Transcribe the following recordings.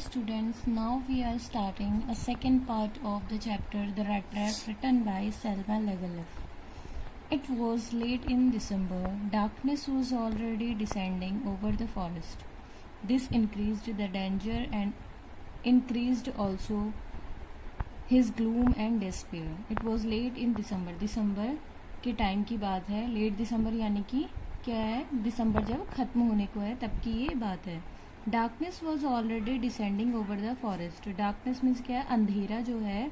students, now we are starting a second part of the chapter The Rat Trap, written by Selma Lagerlöf. It was late in December. Darkness was already descending over the forest. This increased the danger and increased also his gloom and despair. It was late in December. दिसंबर के time की बात है. Late दिसंबर यानी कि क्या है, दिसंबर जब खत्म होने को है तब की ये बात है. Darkness was already descending over the forest. Darkness means क्या है, अंधेरा जो है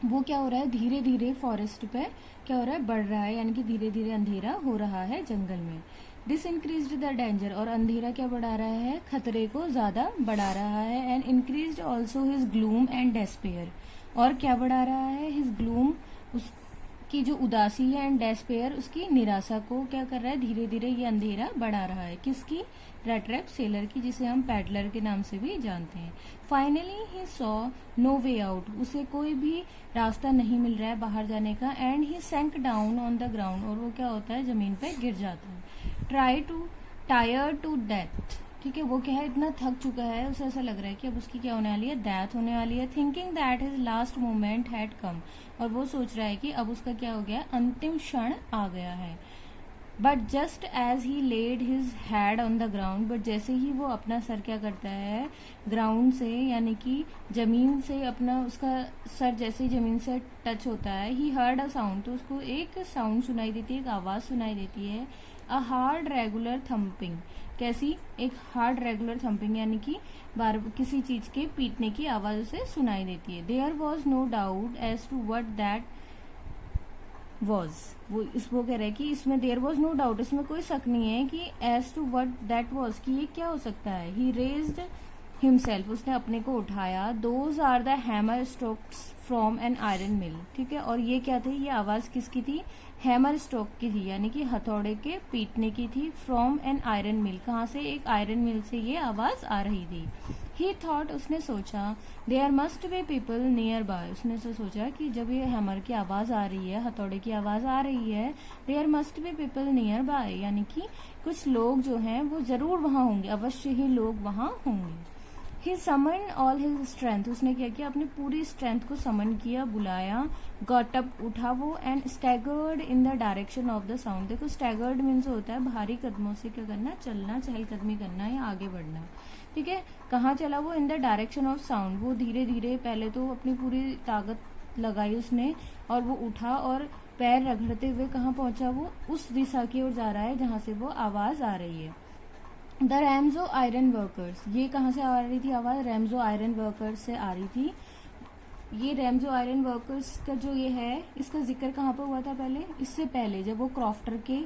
वो क्या हो रहा है, धीरे धीरे फॉरेस्ट पे क्या हो रहा है, बढ़ रहा है, यानी कि धीरे धीरे अंधेरा हो रहा है जंगल में. दिस इंक्रीज द डेंजर, और अंधेरा क्या बढ़ा रहा है, खतरे को ज़्यादा बढ़ा रहा है. And increase also his gloom and despair, और क्या बढ़ा रहा है, हिज ग्लूम, उसकी जो उदासी है, एंड डेस्पेयर, उसकी निराशा को क्या कर रहा है, धीरे धीरे ये अंधेरा बढ़ा रहा है. किसकी, रैट ट्रैप सेलर की, जिसे हम पैडलर के नाम से भी जानते हैं. Finally he saw no way out, उसे कोई भी रास्ता नहीं मिल रहा है बाहर जाने का. And he sank down on the ground, और वो क्या होता है, जमीन पे गिर जाता है. टायर टू डेथ, ठीक है, वो क्या है, इतना थक चुका है, उसे ऐसा लग रहा है कि अब उसकी क्या होने वाली है, डेथ होने वाली है. Thinking that his last moment had come, और वो सोच रहा है कि अब उसका क्या हो गया, अंतिम क्षण आ गया है. But just as he laid his head on the ground, but जैसे ही वो अपना सर क्या करता है, ग्राउंड से यानी कि जमीन से अपना, उसका सर जैसे ही जमीन से टच होता है, ही हर्ड अ साउंड, तो उसको एक साउंड सुनाई देती है, एक आवाज़ सुनाई देती है. अ हार्ड रेगुलर थम्पिंग, कैसी, एक हार्ड रेगुलर थम्पिंग, यानी कि बार किसी चीज के पीटने की आवाज उसे सुनाई देती है. There was no doubt as to what that was, वो कह रहा है कि इसमें देयर वॉज नो डाउट, इसमें कोई शक नहीं है कि as to what that was, कि ये क्या हो सकता है. ही रेज्ड हिमसेल्फ, उसने अपने को उठाया. Those are the hammer strokes from an iron mill, ठीक है, और ये क्या थे, ये आवाज किसकी थी, हैमर स्ट्रोक की थी, यानी कि हथौड़े के पीटने की थी. फ्रॉम एन आयरन मिल, कहाँ से, एक आयरन मिल से ये आवाज आ रही थी. ही थॉट, उसने सोचा, there must be people nearby, उसने सोचा कि जब ये हैमर की आवाज आ रही है, हथौड़े की आवाज आ रही है, there must be people nearby, यानी कि कुछ लोग जो हैं वो जरूर वहां होंगे, अवश्य ही लोग वहां होंगे. ही समन ऑल हिज स्ट्रेंथ, उसने क्या किया, अपनी पूरी स्ट्रेंथ को समन किया, बुलाया. गॉट अप, उठा वो. And staggered in the direction of the sound, देखो स्टैगर्ड मीन्स होता है भारी कदमों से क्या करना, चलना, चहलकदमी करना या आगे बढ़ना, ठीक है. कहाँ चला वो, in the direction of sound, वो धीरे धीरे, पहले तो अपनी पूरी ताकत लगाई उसने, और वो उठा और पैर रगड़ते हुए कहाँ पहुंचा, वो उस दिशा की ओर जा रहा है जहां से वो आवाज आ रही है. द रैमजो आयरन वर्कर्स, ये कहाँ से आ रही थी आवाज, रैमजो आयरन वर्कर्स से आ रही थी. ये रैमजो आयरन वर्कर्स का जो ये है, इसका जिक्र कहाँ पर हुआ था पहले, इससे पहले जब वो क्रॉफ्टर के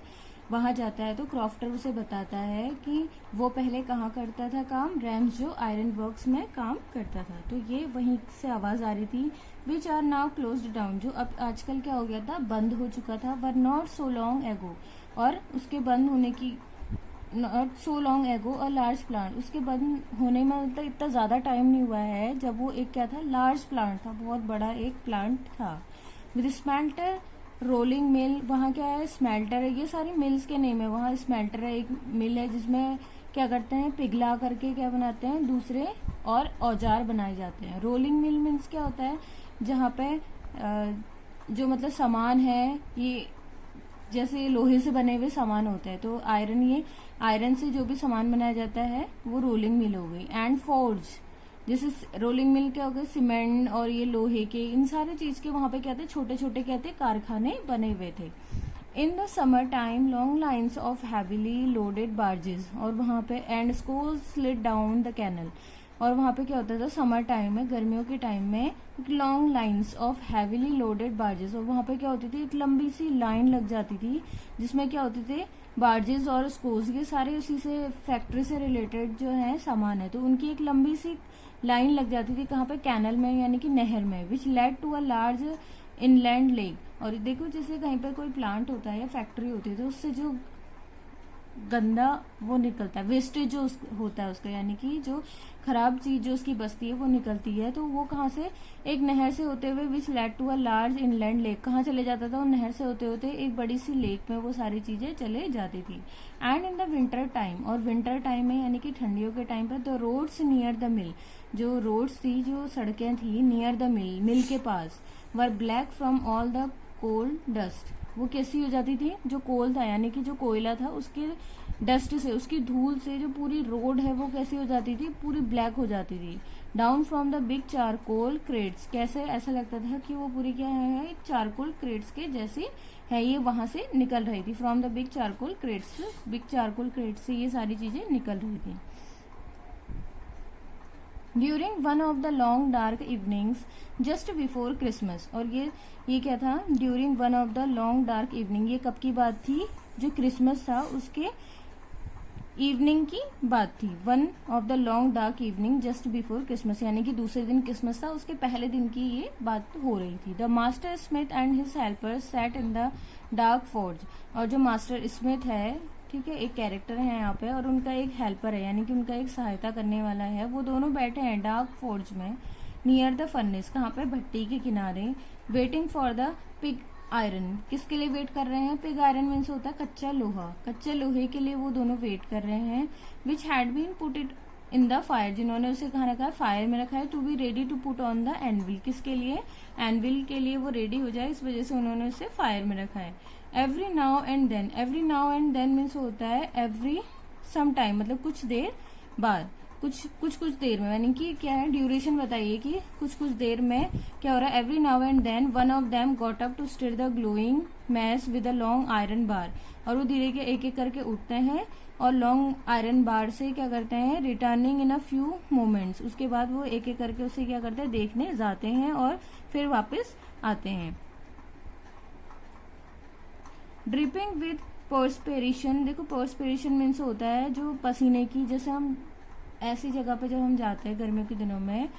वहां जाता है तो क्रॉफ्टर उसे बताता है कि वो पहले कहाँ करता था काम, रैमजो आयरन वर्क्स में काम करता था. तो ये वहीं से आवाज आ रही थी. Which are now closed down, जो अब आजकल क्या हो गया था, बंद हो चुका था. Were not so long ago, और उसके बंद होने की, not so long ago a large plant, उसके बंद होने में मतलब इतना ज्यादा टाइम नहीं हुआ है जब वो एक क्या था, लार्ज प्लांट था, बहुत बड़ा एक प्लांट था. विद स्मेल्टर रोलिंग मिल, वहाँ क्या है, स्मेल्टर है, ये सारी मिल्स के नेम है. वहाँ स्मेल्टर है, एक मिल है जिसमें क्या करते हैं, पिघला करके क्या बनाते हैं, दूसरे और औजार बनाए जाते हैं. रोलिंग मिल मीन्स क्या होता है, जहाँ पे जो मतलब सामान है, ये जैसे लोहे से बने हुए सामान होते हैं, तो आयरन, ये आयरन से जो भी सामान बनाया जाता है वो रोलिंग मिल हो गई. एंड फोर्ज, जैसे रोलिंग मिल क्या हो गए, सीमेंट और ये लोहे के, इन सारे चीज के वहां पे क्या थे, छोटे छोटे क्या थे, कारखाने बने हुए थे. In the summer time long lines of heavily loaded barges, और वहां पे and scows slid down the canal, और वहां पे क्या होता था, समर टाइम में, गर्मियों के टाइम में, long lines of heavily loaded barges, और वहां पे क्या होती थी, एक लंबी सी लाइन लग जाती थी जिसमें क्या होते थे, बार्जेस और स्कोर्स, ये सारे उसी से फैक्ट्री से रिलेटेड जो है सामान है, तो उनकी एक लंबी सी लाइन लग जाती थी, कहाँ पे, कैनल में, यानी कि नहर में. Which led to a large inland lake, और देखो जैसे कहीं पर कोई प्लांट होता है या फैक्ट्री होती है तो उससे जो गंदा वो निकलता है, वेस्टेज जो होता है उसका, यानी कि जो खराब चीज जो उसकी बचती है वो निकलती है। तो वो कहाँ से, एक नहर से होते हुए which led to a large inland lake, कहाँ चले जाता था, वो नहर से होते होते एक बड़ी सी लेक में वो सारी चीजें चले जाती थी। And in the winter time, और विंटर टाइम में यानी कि ठंडियों के टाइम पर, the roads near the mill, जो रोड्स थी, जो सड़कें थी नियर द मिल, मिल के पास, were black from all the coal dust, वो कैसी हो जाती थी, जो कोल था यानी कि जो कोयला था उसके डस्ट से, उसकी धूल से जो पूरी रोड है वो कैसी हो जाती थी, पूरी ब्लैक हो जाती थी। Down from the big charcoal crates, कैसे ऐसा लगता था कि वो पूरी क्या है, चारकोल क्रेट्स के जैसी है, ये वहां से निकल रही थी। From the big charcoal crates, big charcoal crates से ये सारी चीजें निकल रही थी। During one of the long dark evenings just before Christmas, और ये क्या था, during one of the long dark evening, ये कब की बात थी, जो क्रिसमस था उसके इवनिंग की बात थी। One of the long dark evening just before Christmas, यानी कि दूसरे दिन क्रिसमस था, उसके पहले दिन की ये बात हो रही थी। The master Smith and his helpers sat in the dark forge, और जो मास्टर स्मिथ है, ठीक है, एक कैरेक्टर है यहाँ पे, और उनका एक हेल्पर है यानी कि उनका एक सहायता करने वाला है, वो दोनों बैठे हैं डार्क फोर्ज में, नियर द फर्नेस, कहाँ पे, भट्टी के किनारे, waiting for the pig iron, किसके लिए वेट कर रहे हैं, पिग आयरन मीन्स होता है कच्चा लोहा, कच्चे लोहे के लिए वो दोनों वेट कर रहे हैं। Which had been put it in the fire, जिन्होंने उसे कहाँ रखा है, फायर में रखा है। To be ready to put on the anvil, किसके लिए, एनविल के लिए वो रेडी हो जाए, इस वजह से उन्होंने उसे फायर में रखा है। Every now and then, every now and then means होता है एवरी सम टाइम, मतलब कुछ देर बाद, कुछ देर में, यानी कि क्या है, ड्यूरेशन बताइए कि कुछ देर में क्या हो रहा है। Every now and then one of them got up to stir the glowing mass with a long iron bar, और वो धीरे के एक एक करके उठते हैं और लॉन्ग आयरन बार से क्या करते हैं, returning in a few moments, उसके बाद वो एक एक करके उसे क्या करते हैं, देखने जाते हैं और फिर वापस आते हैं। ड्रिपिंग विद पर्सपिरेशन, देखो पर्सपिरेशन मीन्स होता है जो पसीने की, जैसे हम ऐसी जगह पे जब हम जाते हैं गर्मियों के दिनों में,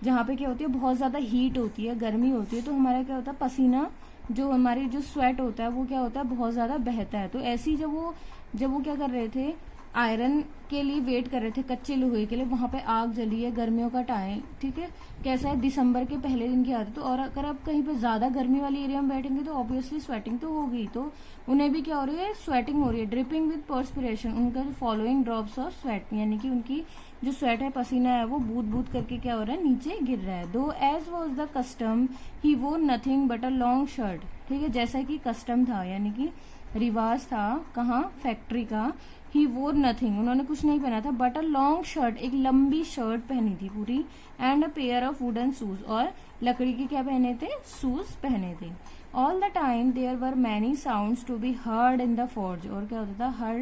जहाँ पे क्या होती है, बहुत ज्यादा हीट होती है, गर्मी होती है, तो हमारा क्या होता है, पसीना जो हमारी जो स्वेट होता है वो क्या होता है, बहुत ज्यादा बहता है। तो ऐसी जब वो क्या कर रहे थे, आयरन के लिए वेट कर रहे थे, कच्चे लोहे के लिए, वहां पे आग जली है, गर्मियों का टाइम, ठीक है, कैसा है, दिसंबर के पहले दिन की आदत। तो और अगर आप कहीं पे ज्यादा गर्मी वाली एरिया में बैठेंगे तो ऑब्वियसली स्वेटिंग तो होगी, तो उन्हें भी क्या हो रही है, स्वेटिंग हो रही है। ड्रिपिंग विद पर्सपिरेशन, उनका जो फॉलोइंग ड्रॉप्स ऑफ स्वेट, यानी कि उनकी जो स्वेट है, पसीना है, वो बूंद बूंद करके क्या हो रहा है, नीचे गिर रहा है। दो एज वॉज द कस्टम ही वोर nothing but a long shirt, ठीक है, जैसा कि कस्टम था यानी कि रिवाज था, कहाँ, फैक्ट्री का। ही वोर नथिंग, उन्होंने कुछ नहीं पहना था, बट अ लॉन्ग शर्ट, एक लंबी शर्ट पहनी थी पूरी, and a pair of wooden shoes, और लकड़ी के क्या पहने थे, शूज पहने थे। All the time there were many sounds to be heard in the forge, और क्या होता था,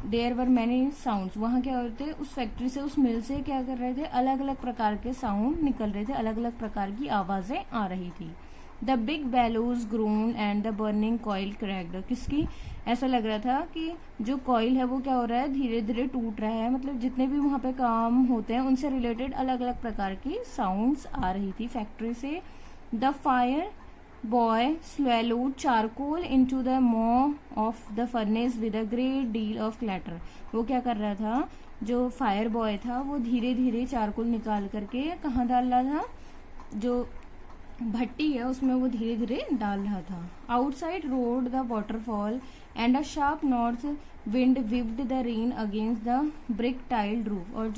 देयर वर मैनी साउंड्स, वहां क्या होते थे, उस फैक्ट्री से, उस मिल से क्या कर रहे थे, अलग अलग प्रकार के साउंड निकल रहे थे, अलग अलग प्रकार की आवाजें आ रही थी। The big bellows grown and the burning coil cracked, किसकी, ऐसा लग रहा था कि जो कॉइल है वो क्या हो रहा है, धीरे धीरे टूट रहा है, मतलब जितने भी वहां पे काम होते हैं उनसे रिलेटेड अलग अलग प्रकार की साउंड्स आ रही थी फैक्ट्री से। The fire boy swallowed charcoal into the maw of the furnace with a great deal of clatter, वो क्या कर रहा था, जो फायर बॉय था वो धीरे धीरे चारकोल निकाल करके कहाँ डाल रहा था, जो भट्टी है उसमें वो धीरे धीरे डाल रहा था। Outside roared the waterfall and a sharp north wind whipped the rain against the brick tiled roof, और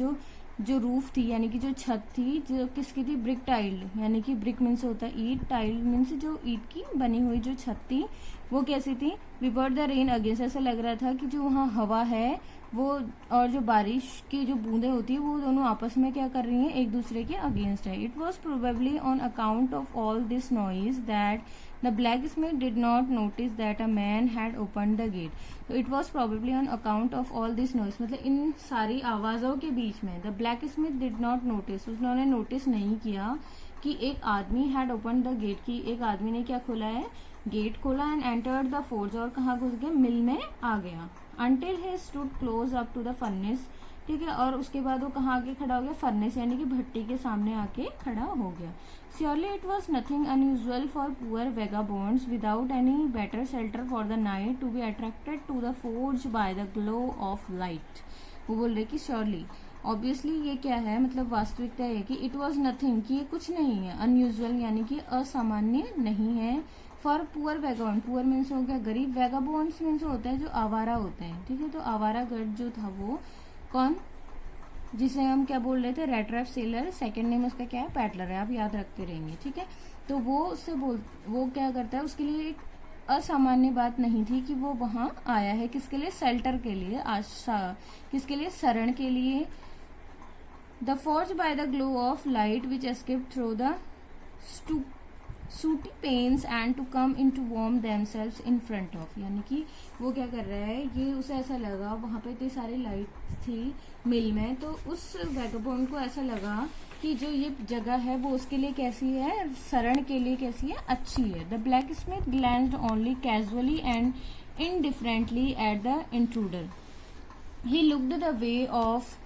जो रूफ थी यानी कि जो छत थी, जो किसकी थी, ब्रिक टाइल्ड, यानी कि ब्रिक मीन्स होता है ईट, टाइल्ड मीन्स जो ईट की बनी हुई जो छत थी वो कैसी थी, विपर्ड द रेन अगेंस्ट, ऐसा लग रहा था कि जो वहाँ हवा है वो और जो बारिश की जो बूंदें होती है वो दोनों आपस में क्या कर रही हैं, एक दूसरे के अगेंस्ट है। It was probably on account of all this noise that the blacksmith did not notice that a man had open the gate, तो it was probably on account of all this noise, मतलब इन सारी आवाजों के बीच में the blacksmith did not notice, उन्होंने notice नहीं किया कि एक आदमी हैड ओपन द गेट, की एक आदमी ने क्या खोला है, गेट खोला, एंड एंटर्ड द फोर्ज, और कहाँ घुस गया, मिल में आ गया। Until he stood close up to the furnace ठीक है। और उसके बाद वो कहाँ आके खड़ा हो गया, फर्नेस यानी कि भट्टी के सामने आके खड़ा हो गया। Surely it was nothing unusual for poor vagabonds without any better shelter for the night to be attracted to the forge by the glow of light. वो बोल रहे कि श्योरली ऑब्वियसली ये क्या है, मतलब वास्तविकता है कि इट वॉज नथिंग, कि ये कुछ नहीं है, अनयूजुअल यानी कि असामान्य नहीं है, for poor vagabond, poor means हो गया गरीब, वेगाबॉन्ड्स मीन्स होता है जो आवारा होते हैं, ठीक है। तो आवारा गर्द जो था वो कौन, जिसे हम क्या बोल रहे थे, रेट्रैप सेलर, सेकंड नेम उसका क्या है, पैटलर है, आप याद रखते रहेंगे, ठीक है। तो वो उससे वो क्या करता है, उसके लिए एक असामान्य बात नहीं थी कि वो वहां आया है, किसके लिए, शेल्टर के लिए, आशा, किसके लिए, शरण के लिए। The forge by the glow of light which escape through the sooty panes and to come in to warm themselves in front of, यानी कि वो क्या कर रहा है, ये उसे ऐसा लगा, वहां पे इतनी सारी लाइट थी मिल में, तो उस वैगबॉन्ड को ऐसा लगा कि जो ये जगह है वो उसके लिए कैसी है, शरण के लिए कैसी है, अच्छी है। The blacksmith glanced only casually and indifferently at the intruder. He looked the way of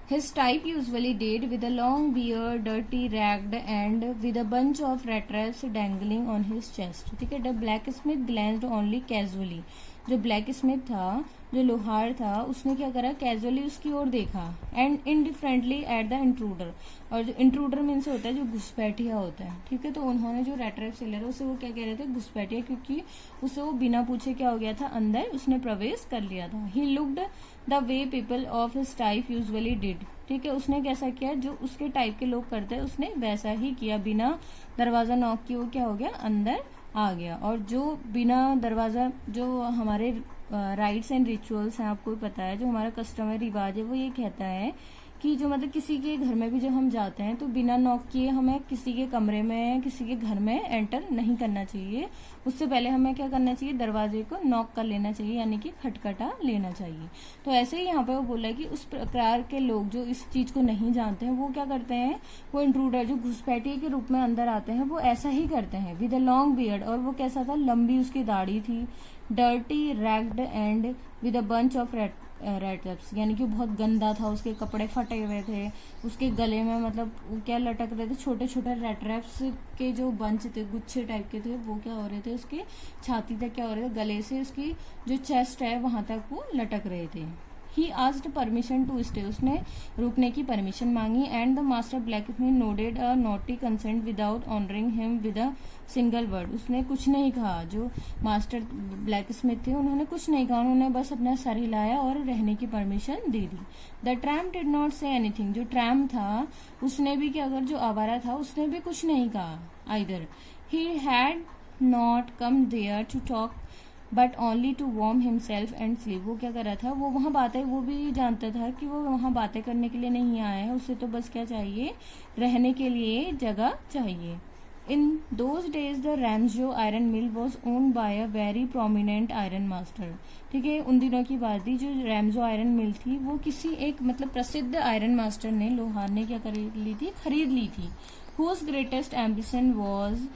his type usually did, with a long beard, dirty, ragged, and with a bunch of rat traps dangling on his chest. ठीक है। The blacksmith glanced only casually. जो black Smith था, जो लोहार था, उसने क्या करा, कैजुअली उसकी ओर देखा, and indifferently at the intruder, और जो इंट्रूडर मीन्स होता है जो घुसपैठिया होता है, ठीक है। तो उन्होंने जो रेट्रैप सेलर है उसे वो क्या कह रहे थे, घुसपैठिया, क्योंकि उसे वो बिना पूछे क्या हो गया था, अंदर उसने प्रवेश कर लिया था। ही looked the way people of his type usually did, ठीक है। उसने कैसा किया, जो उसके टाइप के लोग करते हैं उसने वैसा ही किया, बिना दरवाजा नॉक किए वो क्या हो गया, अंदर आ गया। और जो बिना दरवाजा, जो हमारे राइट्स एंड रिचुअल्स हैं, आपको पता है, जो हमारा कस्टमर रिवाज है, वो ये कहता है कि जो मतलब किसी के घर में भी जब हम जाते हैं तो बिना नॉक किए हमें किसी के कमरे में, किसी के घर में एंटर नहीं करना चाहिए। उससे पहले हमें क्या करना चाहिए, दरवाजे को नॉक कर लेना चाहिए, यानी कि खटखटा लेना चाहिए। तो ऐसे ही यहाँ पे वो बोला कि उस प्रकार के लोग जो इस चीज को नहीं जानते हैं वो क्या करते हैं, वो इंट्रूडर जो घुसपैठिए के रूप में अंदर आते हैं वो ऐसा ही करते हैं। विद अ लॉन्ग बियर्ड, और वो कैसा था, लंबी उसकी दाढ़ी थी, dirty, ragged and with a bunch of red traps, यानी कि बहुत गंदा था, उसके कपड़े फटे हुए थे, उसके गले में मतलब क्या लटक रहे थे, छोटे छोटे रेड ट्रैप्स के जो बंच थे, गुच्छे टाइप के थे, वो क्या हो रहे थे, उसके छाती तक क्या हो रहे थे, गले से उसकी जो चेस्ट है वहां तक वो लटक रहे थे। He asked permission to stay, उसने रुकने की परमिशन मांगी, and the master blacksmith nodded a naughty consent without honouring him with a single word. उसने कुछ नहीं कहा, जो मास्टर ब्लैकस्मिथ थे उन्होंने कुछ नहीं कहा, उन्होंने बस अपना सर हिलाया और रहने की permission they the. The tramp did not say anything, जो ट्रैम्प था उसने भी क्या, अगर जो आवारा था उसने भी कुछ नहीं कहा either. He had not come there to talk but only to warm himself and sleep. वो क्या कर रहा था, वो वहां बातें, वो भी जानता था कि वो वहां बातें करने के लिए नहीं आया है, उसे तो बस क्या चाहिए, रहने के लिए जगह चाहिए। In those days the Ramsjo iron mill was owned by a very prominent iron master. ठीक है, उन दिनों की बात थी, जो रैम्सजो आयरन मिल थी वो किसी एक मतलब प्रसिद्ध आयरन मास्टर ने, लोहार ने क्या खरीद ली थी। Whose greatest ambition was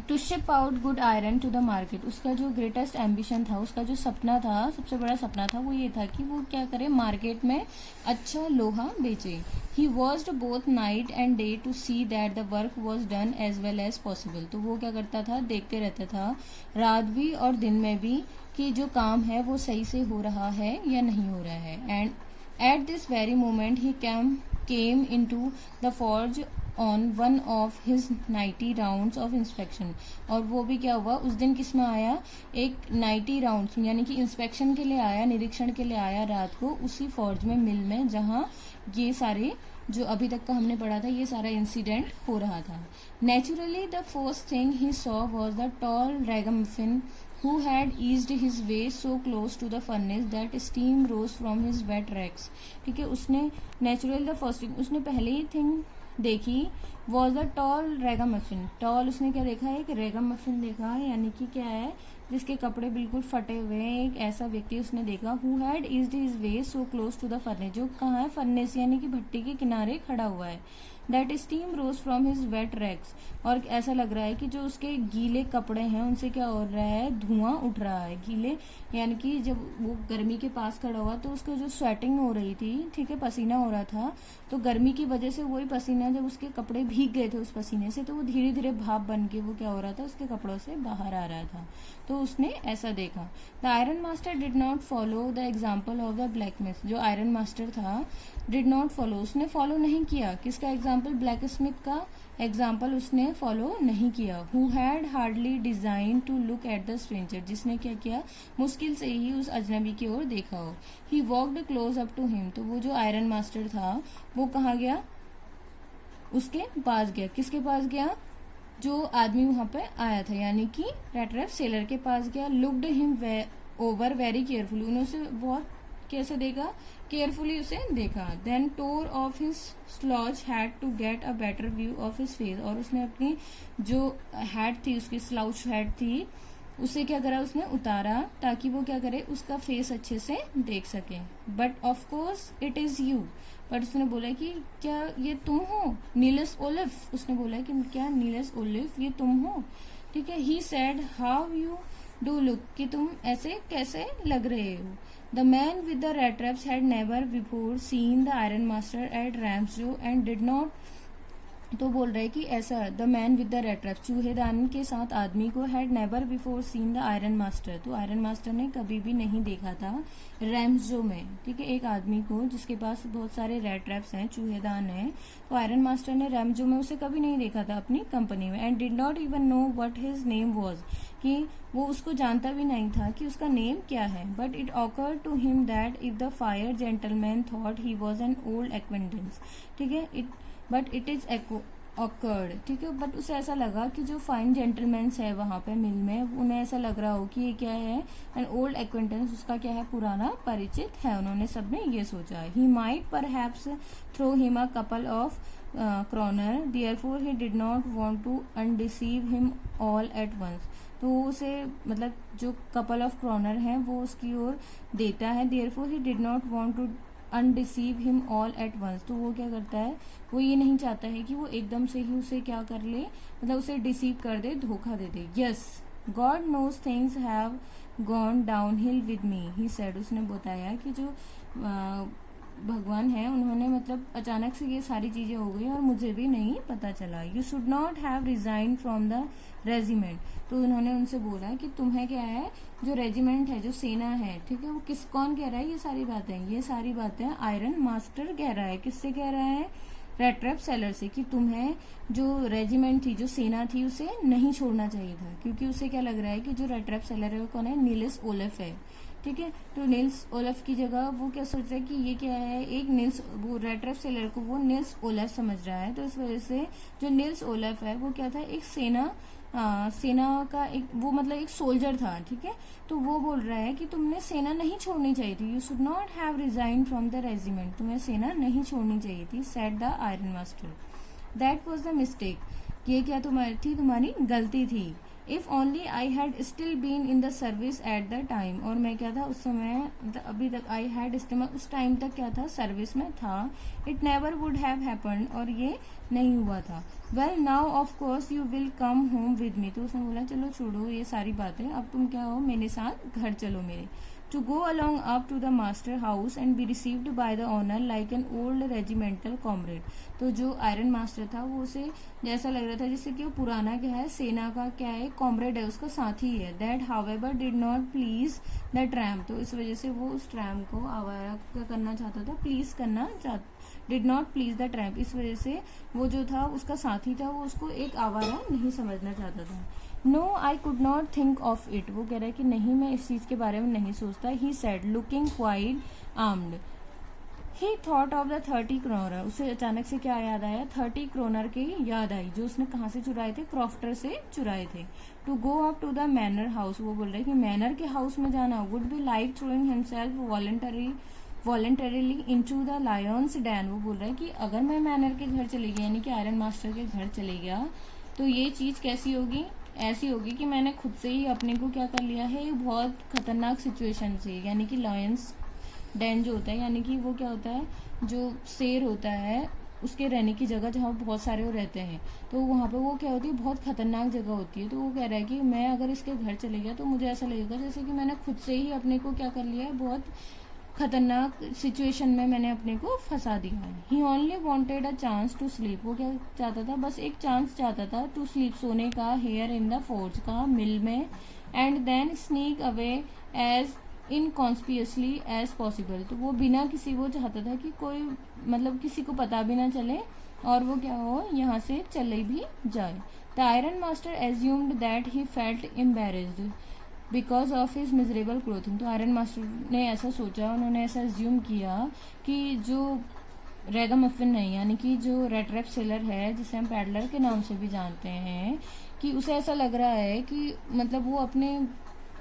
to ship out good iron to the market. उसका जो ग्रेटेस्ट एम्बिशन था, उसका जो सपना था, सबसे बड़ा सपना था, वो ये था कि वो क्या करे, मार्केट में अच्छा लोहा बेचे। He watched both night and day to see that the work was done as well as possible. तो वो क्या करता था, देखते रहता था रात भी और दिन में भी कि जो काम है वो सही से हो रहा है या नहीं हो रहा है। And at this very moment he came in to the forge on one of his 90 rounds of inspection. और वो भी क्या हुआ, उस दिन किस में आया, एक 90 राउंड्स यानी कि इंस्पेक्शन के लिए आया, निरीक्षण के लिए आया रात को उसी फॉर्ज में, मिल में, जहां ये सारे जो अभी तक का हमने पढ़ा था ये सारा इंसिडेंट हो रहा था। Naturally the first thing he saw was the tall ragamuffin who had eased his way so close to the furnace that steam rose from his wet rags। ठीक है, उसने नेचुरल द फर्स्ट थिंग, उसने पहले ही thing देखी was the toll रैगामफिन। Toll उसने क्या देखा है, एक रैगामफिन देखा, यानी कि क्या है, जिसके कपड़े बिल्कुल फटे हुए हैं, एक ऐसा व्यक्ति उसने देखा। Who had eased his way so close to the furnace, जो कहाँ है, फर्नेस यानी कि भट्टी के किनारे खड़ा हुआ है। That steam rose from his wet rags, और ऐसा लग रहा है कि जो उसके गीले कपड़े हैं उनसे क्या हो रहा है, धुआं उठ रहा है। गीले यानी कि जब वो गर्मी के पास खड़ा हुआ तो उसको जो स्वेटिंग हो रही थी, ठीक है, पसीना हो रहा था, तो गर्मी की वजह से वही पसीना, जब उसके कपड़े भीग गए थे उस पसीने से, तो वो धीरे धीरे भाप बन के वो क्या हो रहा था, उसके कपड़ों से बाहर आ रहा था। तो उसने ऐसा देखा। The iron master did not follow the example of the blacksmith, जो आयरन मास्टर था डिड नॉट फॉलो, उसने फॉलो नहीं किया किसका एग्जाम्पल, ब्लैक स्मिथ का एग्जाम्पल उसने फॉलो नहीं किया। Who had hardly deigned to look at the stranger, जिसने क्या किया, मुश्किल से ही उस अजनबी की ओर देखा हो। He walked close up to him, तो वो जो आयरन मास्टर था वो कहाँ गया, उसके पास गया। किसके पास गया, जो आदमी वहां पे आया था, यानी कि रैटरैप सेलर के पास गया। Looked him over very carefully, उन्होंने उसे बहुत कैसे देखा, केयरफुली उसे देखा। Then tore off his slouch hat to get a better view of his face, और उसने अपनी जो हैट थी, उसकी स्लाउच हैट थी, उसे क्या करा, उसने उतारा ताकि वो क्या करे, उसका फेस अच्छे से देख सके। But of course it is you, but उसने बोला कि क्या ये तुम हो, नीलस ओलिफ, उसने बोला कि क्या नीलस ओलिफ ये तुम हो, ठीक है। He said how you do look, कि तुम ऐसे कैसे लग रहे हो। The man with the rat traps had never before seen the iron master at Ramsjo and did not, तो बोल रहे कि ऐसा, the man with the rat traps, चूहेदान के साथ आदमी को, had never before seen the iron master, तो आयरन मास्टर ने कभी भी नहीं देखा था रैम्सजो में, ठीक है, एक आदमी को जिसके पास बहुत सारे रेड ट्रैप्स हैं, चूहेदान है, तो आयरन मास्टर ने रैम्सजो में उसे कभी नहीं देखा था अपनी कंपनी में। And did not even know what his name was, कि वो उसको जानता भी नहीं था कि उसका नेम क्या है। But it occurred to him that if the fire gentleman thought he was an old acquaintance, ठीक है, बट इट इज ऑकर्ड, ठीक है, बट उसे ऐसा लगा कि जो फाइन जेंटलमैन्स है वहां पे मिल में, उन्हें ऐसा लग रहा हो कि ये क्या है, एन ओल्ड एक्वेंटेंस, उसका क्या है, पुराना परिचित है। उन्होंने सबने ये सोचा। He might perhaps throw him a couple of kronor, therefore he did not want to undeceive him all at once, तो उसे मतलब जो कपल ऑफ क्रोनर है वो उसकी ओर देता है। Therefore he did not want to undeceive him all at once, तो वो क्या करता है, वो ये नहीं चाहता है कि वो एकदम से ही उसे क्या कर ले, मतलब उसे डिसीव कर दे, धोखा दे दे। Yes, God knows things have gone downhill with me, he said, उसने बताया कि जो भगवान है उन्होंने मतलब अचानक से ये सारी चीजें हो गई और मुझे भी नहीं पता चला। You should not have resign from the regiment, तो उन्होंने उनसे बोला कि तुम्हें क्या है, जो रेजिमेंट है, जो सेना है, ठीक है, वो कौन कह रहा है ये सारी बातें, ये सारी बातें आयरन मास्टर कह रहा है। किससे कह रहा है, रेड ट्रैप सेलर से, कि तुम्हें जो रेजिमेंट थी, जो सेना थी, उसे नहीं छोड़ना चाहिए था, क्योंकि उसे क्या लग रहा है कि जो रेड ट्रैप सेलर है वो कौन है, नीलस ओलिफ है, ठीक है। तो नील्स ओलिफ की जगह वो क्या सोच रहा है कि ये क्या है, एक नील्स, वो रेड ट्रैप सेलर को वो नील्स ओलिफ समझ रहा है, तो इस वजह से जो नील्स ओलिफ है वो क्या था, एक सेना का एक, वो मतलब एक सोल्जर था, ठीक है। तो वो बोल रहा है कि तुमने सेना नहीं छोड़नी चाहिए थी, you should not have resign from the regiment, तुम्हें सेना नहीं छोड़नी चाहिए थी, said the iron master. That was the mistake, ये क्या तुम्हारी गलती थी। If only I had still been in the service at the time, और मैं क्या था उस समय, अभी तक, आई हैड स्टिल, उस टाइम तक क्या था, सर्विस में था। It never would have happened, और ये नहीं हुआ था। Well now of course you will come home with me, तो उसने बोला चलो छोड़ो ये सारी बातें, अब तुम क्या हो, मेरे साथ घर चलो मेरे। To go along up to the master house and be received by the honour like an old regimental comrade, तो जो आयरन मास्टर था वो उसे जैसा लग रहा था जैसे कि वो पुराना क्या है, सेना का क्या है, कॉमरेड है, उसका साथी है। That however did not please the tramp, तो इस वजह से वो उस ट्रैम्प को आवारा क्या करना चाहता था, प्लीज करना चाहता, did not please the tramp, इस वजह से वो जो था उसका साथी था वो उसको एक आवारा नहीं समझना चाहता था। No I could not think of it, वो कह रहा है कि नहीं, मैं इस चीज के बारे में नहीं सोचता। He said looking quite armed, he thought of the 30 kronor, उसे अचानक से क्या याद आया, 30 क्रोनर की याद आई, जो उसने कहाँ से चुराए थे, क्रॉफ्टर से चुराए थे। To go up to the manor house, वो बोल रहे कि मैनर के हाउस में जाना, would be like throwing himself voluntarily into the lion's den, वो बोल रहा है कि अगर मैं मैनर के घर चले गया, यानी कि आयरन मास्टर के घर चले गया, तो ये चीज कैसी होगी, ऐसी होगी कि मैंने खुद से ही अपने को क्या कर लिया है, बहुत खतरनाक सिचुएशन से, यानी कि लायंस डैन जो होता है, यानी कि वो क्या होता है, जो शेर होता है उसके रहने की जगह जहाँ बहुत सारे वो रहते हैं, तो वहाँ पे वो क्या होती है, बहुत खतरनाक जगह होती है। तो वो कह रहा है कि मैं अगर इसके घर चले गया तो मुझे ऐसा लगेगा जैसे कि मैंने खुद से ही अपने को क्या कर लिया है, बहुत खतरनाक सिचुएशन में मैंने अपने को फंसा दिया है। He only wanted a chance to sleep, वो क्या चाहता था, बस एक चांस चाहता था, टू स्लीप, सोने का, हेयर इन द फोर्ज का, मिल में, and then sneak away as inconspicuously as possible. तो वो बिना किसी, वो चाहता था कि कोई मतलब किसी को पता भी ना चले और वो क्या हो, यहाँ से चले भी जाए। The iron master assumed that he felt embarrassed because of his miserable clothing. तो आयरन मास्टर ने ऐसा सोचा, उन्होंने ऐसा एज्यूम किया कि जो रैगामफिन नहीं, यानी कि जो रेड सेलर है, जिसे हम पैडलर के नाम से भी जानते हैं, कि उसे ऐसा लग रहा है कि मतलब वो अपने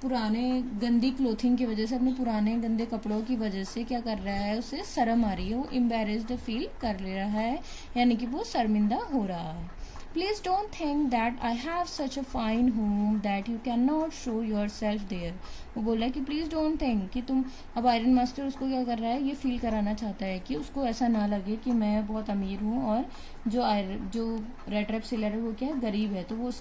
पुराने गंदी क्लोथिंग की वजह से, अपने पुराने गंदे कपड़ों की वजह से क्या कर रहा है, उसे शर्म आ रही है, वो एम्बेरेस्ड फील कर ले रहा है, यानी कि वो शर्मिंदा हो रहा है। Please don't think that I have such a fine home that you can not show yourself there. वो बोला कि प्लीज डोंट थिंक कि तुम, अब आयरन मास्टर उसको क्या कर रहा है, ये फील कराना चाहता है कि उसको ऐसा ना लगे कि मैं बहुत अमीर हूँ और जो रेड सेलर है वो क्या है, गरीब है। तो वो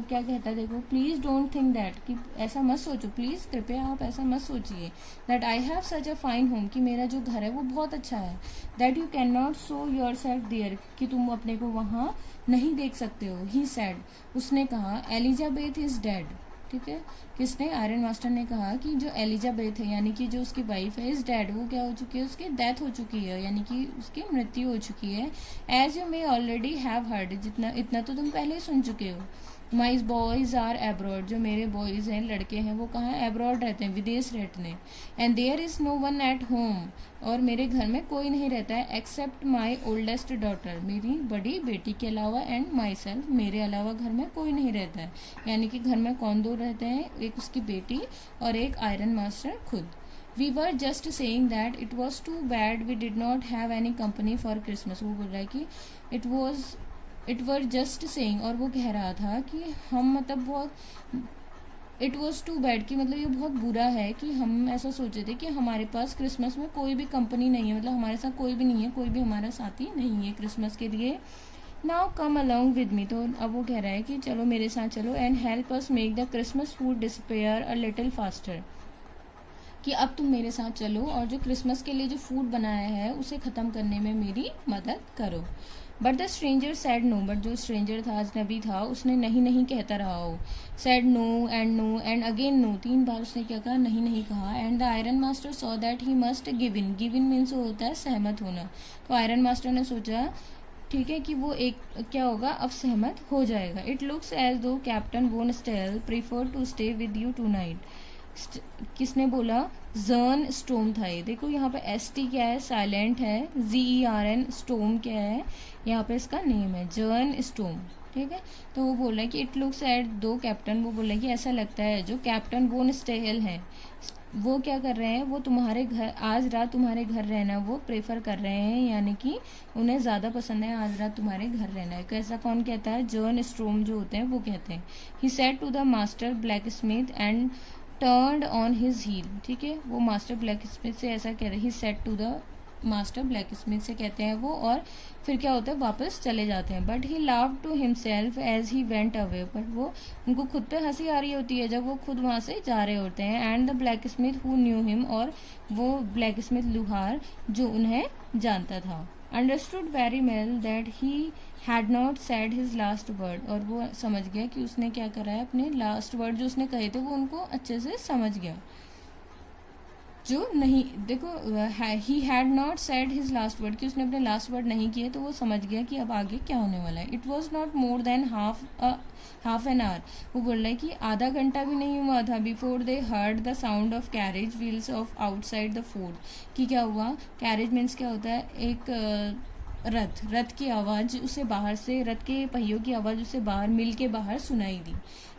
क्या कहता है, देखो, प्लीज डोंट थिंक दैट, कि ऐसा मत सोचो, प्लीज कृपया आप ऐसा मत सोचिए, that I have such a fine home, कि मेरा जो घर है वो बहुत अच्छा है, that you can not show yourself there, कि तुम अपने को वहाँ नहीं देख सकते हो। ही सेड, उसने कहा, एलिजाबेथ इज डेड। ठीक है, किसने, आयरन मास्टर ने कहा कि जो एलिजाबेथ है, यानी कि जो उसकी वाइफ है, इज डेड, वो क्या हो चुकी है, उसकी डेथ हो चुकी है, यानी कि उसकी मृत्यु हो चुकी है। As you may already have heard, जितना इतना तो तुम पहले ही सुन चुके हो। माई बॉयज आर एब्रॉड, जो मेरे बॉयज हैं, लड़के हैं, वो कहाँ एब्रॉड रहते हैं, विदेश रहते हैं। And there is no one at home, और मेरे घर में कोई नहीं रहता है, एक्सेप्ट माई ओल्डेस्ट डॉटर, मेरी बड़ी बेटी के अलावा, एंड माई सेल्फ, मेरे अलावा घर में कोई नहीं रहता है। यानी कि घर में कौन दो रहते हैं, एक उसकी बेटी और एक आयरन मास्टर खुद। We were just saying that it was too bad we did not have any company for Christmas. वो बोल रहा है कि इट वर जस्ट सेइंग, और वो कह रहा था कि हम मतलब बहुत, इट वॉज टू बैड, कि मतलब ये बहुत बुरा है कि हम ऐसा सोचे थे कि हमारे पास क्रिसमस में कोई भी कंपनी नहीं है, मतलब हमारे साथ कोई भी नहीं है, कोई भी हमारा साथी नहीं है क्रिसमस के लिए। Now come along with me, तो अब वो कह रहा है कि चलो मेरे साथ चलो, and help us make the Christmas food despair a little faster, कि अब तुम मेरे साथ चलो और जो क्रिसमस के लिए जो फूड बनाया है उसे ख़त्म करने में मेरी मदद करो। But the stranger said no, but जो स्ट्रेंजर था, अजनबी था, उसने नहीं नहीं कहता रहा हो। Said no and again no, 3 बार उसने क्या कहा, नहीं नहीं कहा। And the iron master saw that he must give in means होता है सहमत होना। तो आयरन मास्टर ने सोचा, ठीक है, कि वो एक क्या होगा, अब सहमत हो जाएगा। It looks as though captain von Stahle prefer to stay with you tonight. किसने बोला, जर्न स्टोम था ये, देखो यहाँ पे ST क्या है, साइलेंट है, ZERN, स्टोम क्या है, यहाँ पे इसका नेम है, जर्न स्टोम। ठीक है, तो वो बोल रहा है कि इट लुक्स एट दो कैप्टन, वो बोल रहे हैं कि ऐसा लगता है जो कैप्टन वोन स्टेल है, वो क्या कर रहे हैं, वो तुम्हारे घर आज रात तुम्हारे घर रहना वो प्रेफर कर रहे हैं, यानी कि उन्हें ज़्यादा पसंद है आज रात तुम्हारे घर रहना है। कैसा कौन कहता है, जर्न स्ट्रोम जो होते हैं वो कहते हैं। He said to the master blacksmith and turned on his heel. ठीक है, वो मास्टर ब्लैक स्मिथ से ऐसा कह रहे, he said to the master blacksmith से कहते हैं वो, और फिर क्या होता है, वापस चले जाते हैं। But he laughed to himself as he went away, but वो उनको खुद पे हंसी आ रही होती है जब वो खुद वहाँ से जा रहे होते हैं। And the black Smith who knew him, और वो ब्लैक स्मिथ लुहार जो उन्हें जानता था, understood very well that he had not said his last word, और वो समझ गया कि उसने क्या करा है, अपने लास्ट वर्ड जो उसने कहे थे वो उनको अच्छे से समझ गया। जो नहीं, देखो, ही had not said his last word, कि उसने अपने लास्ट वर्ड नहीं किए, तो वो समझ गया कि अब आगे क्या होने वाला है। It was not more than half an hour, वो बोल रहा है कि आधा घंटा भी नहीं हुआ था, before they heard the sound of carriage wheels of outside the fort, कि क्या हुआ, कैरेज मीन्स क्या होता है, एक रथ की आवाज़ उसे बाहर से, रथ के पहियों की आवाज़ उसे बाहर, मिल के बाहर सुनाई दी।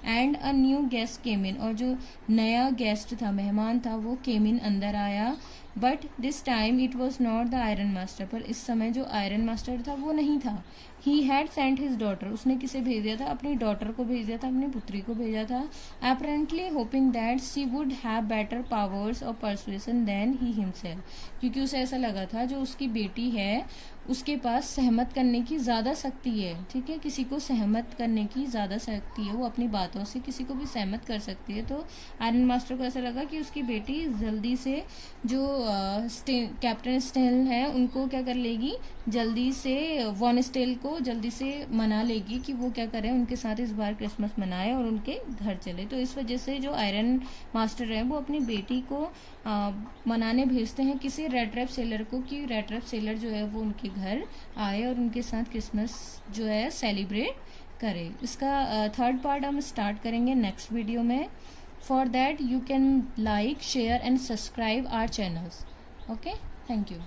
एंड अ न्यू गेस्ट केम इन, और जो नया गेस्ट था, मेहमान था, वो केम इन, अंदर आया। But this time it was not the iron master, पर इस समय जो आयरन मास्टर था वो नहीं था। He had sent his daughter, उसने किसे भेज दिया था, अपनी डॉटर को भेज दिया था, अपनी पुत्री को भेजा था। Apparently hoping that she would have better powers of persuasion than he himself, क्योंकि उसे ऐसा लगा था जो उसकी बेटी है उसके पास सहमत करने की ज़्यादा शक्ति है, ठीक है, किसी को सहमत करने की ज़्यादा शक्ति है, वो अपनी बातों से किसी को भी सहमत कर सकती है। तो आयरन मास्टर को ऐसा लगा कि उसकी बेटी जल्दी से जो कैप्टन स्टेल है उनको क्या कर लेगी, जल्दी से वॉन स्टेल को जल्दी से मना लेगी कि वो क्या करें, उनके साथ इस बार क्रिसमस मनाए और उनके घर चले। तो इस वजह से जो आयरन मास्टर है वो अपनी बेटी को मनाने भेजते हैं किसी रेड रैप सेलर को, कि रेड रैप सेलर जो है वो उनके घर आए और उनके साथ क्रिसमस जो है सेलिब्रेट करे। इसका थर्ड पार्ट हम स्टार्ट करेंगे नेक्स्ट वीडियो में। For that you can like, share and subscribe our channels. Okay, thank you.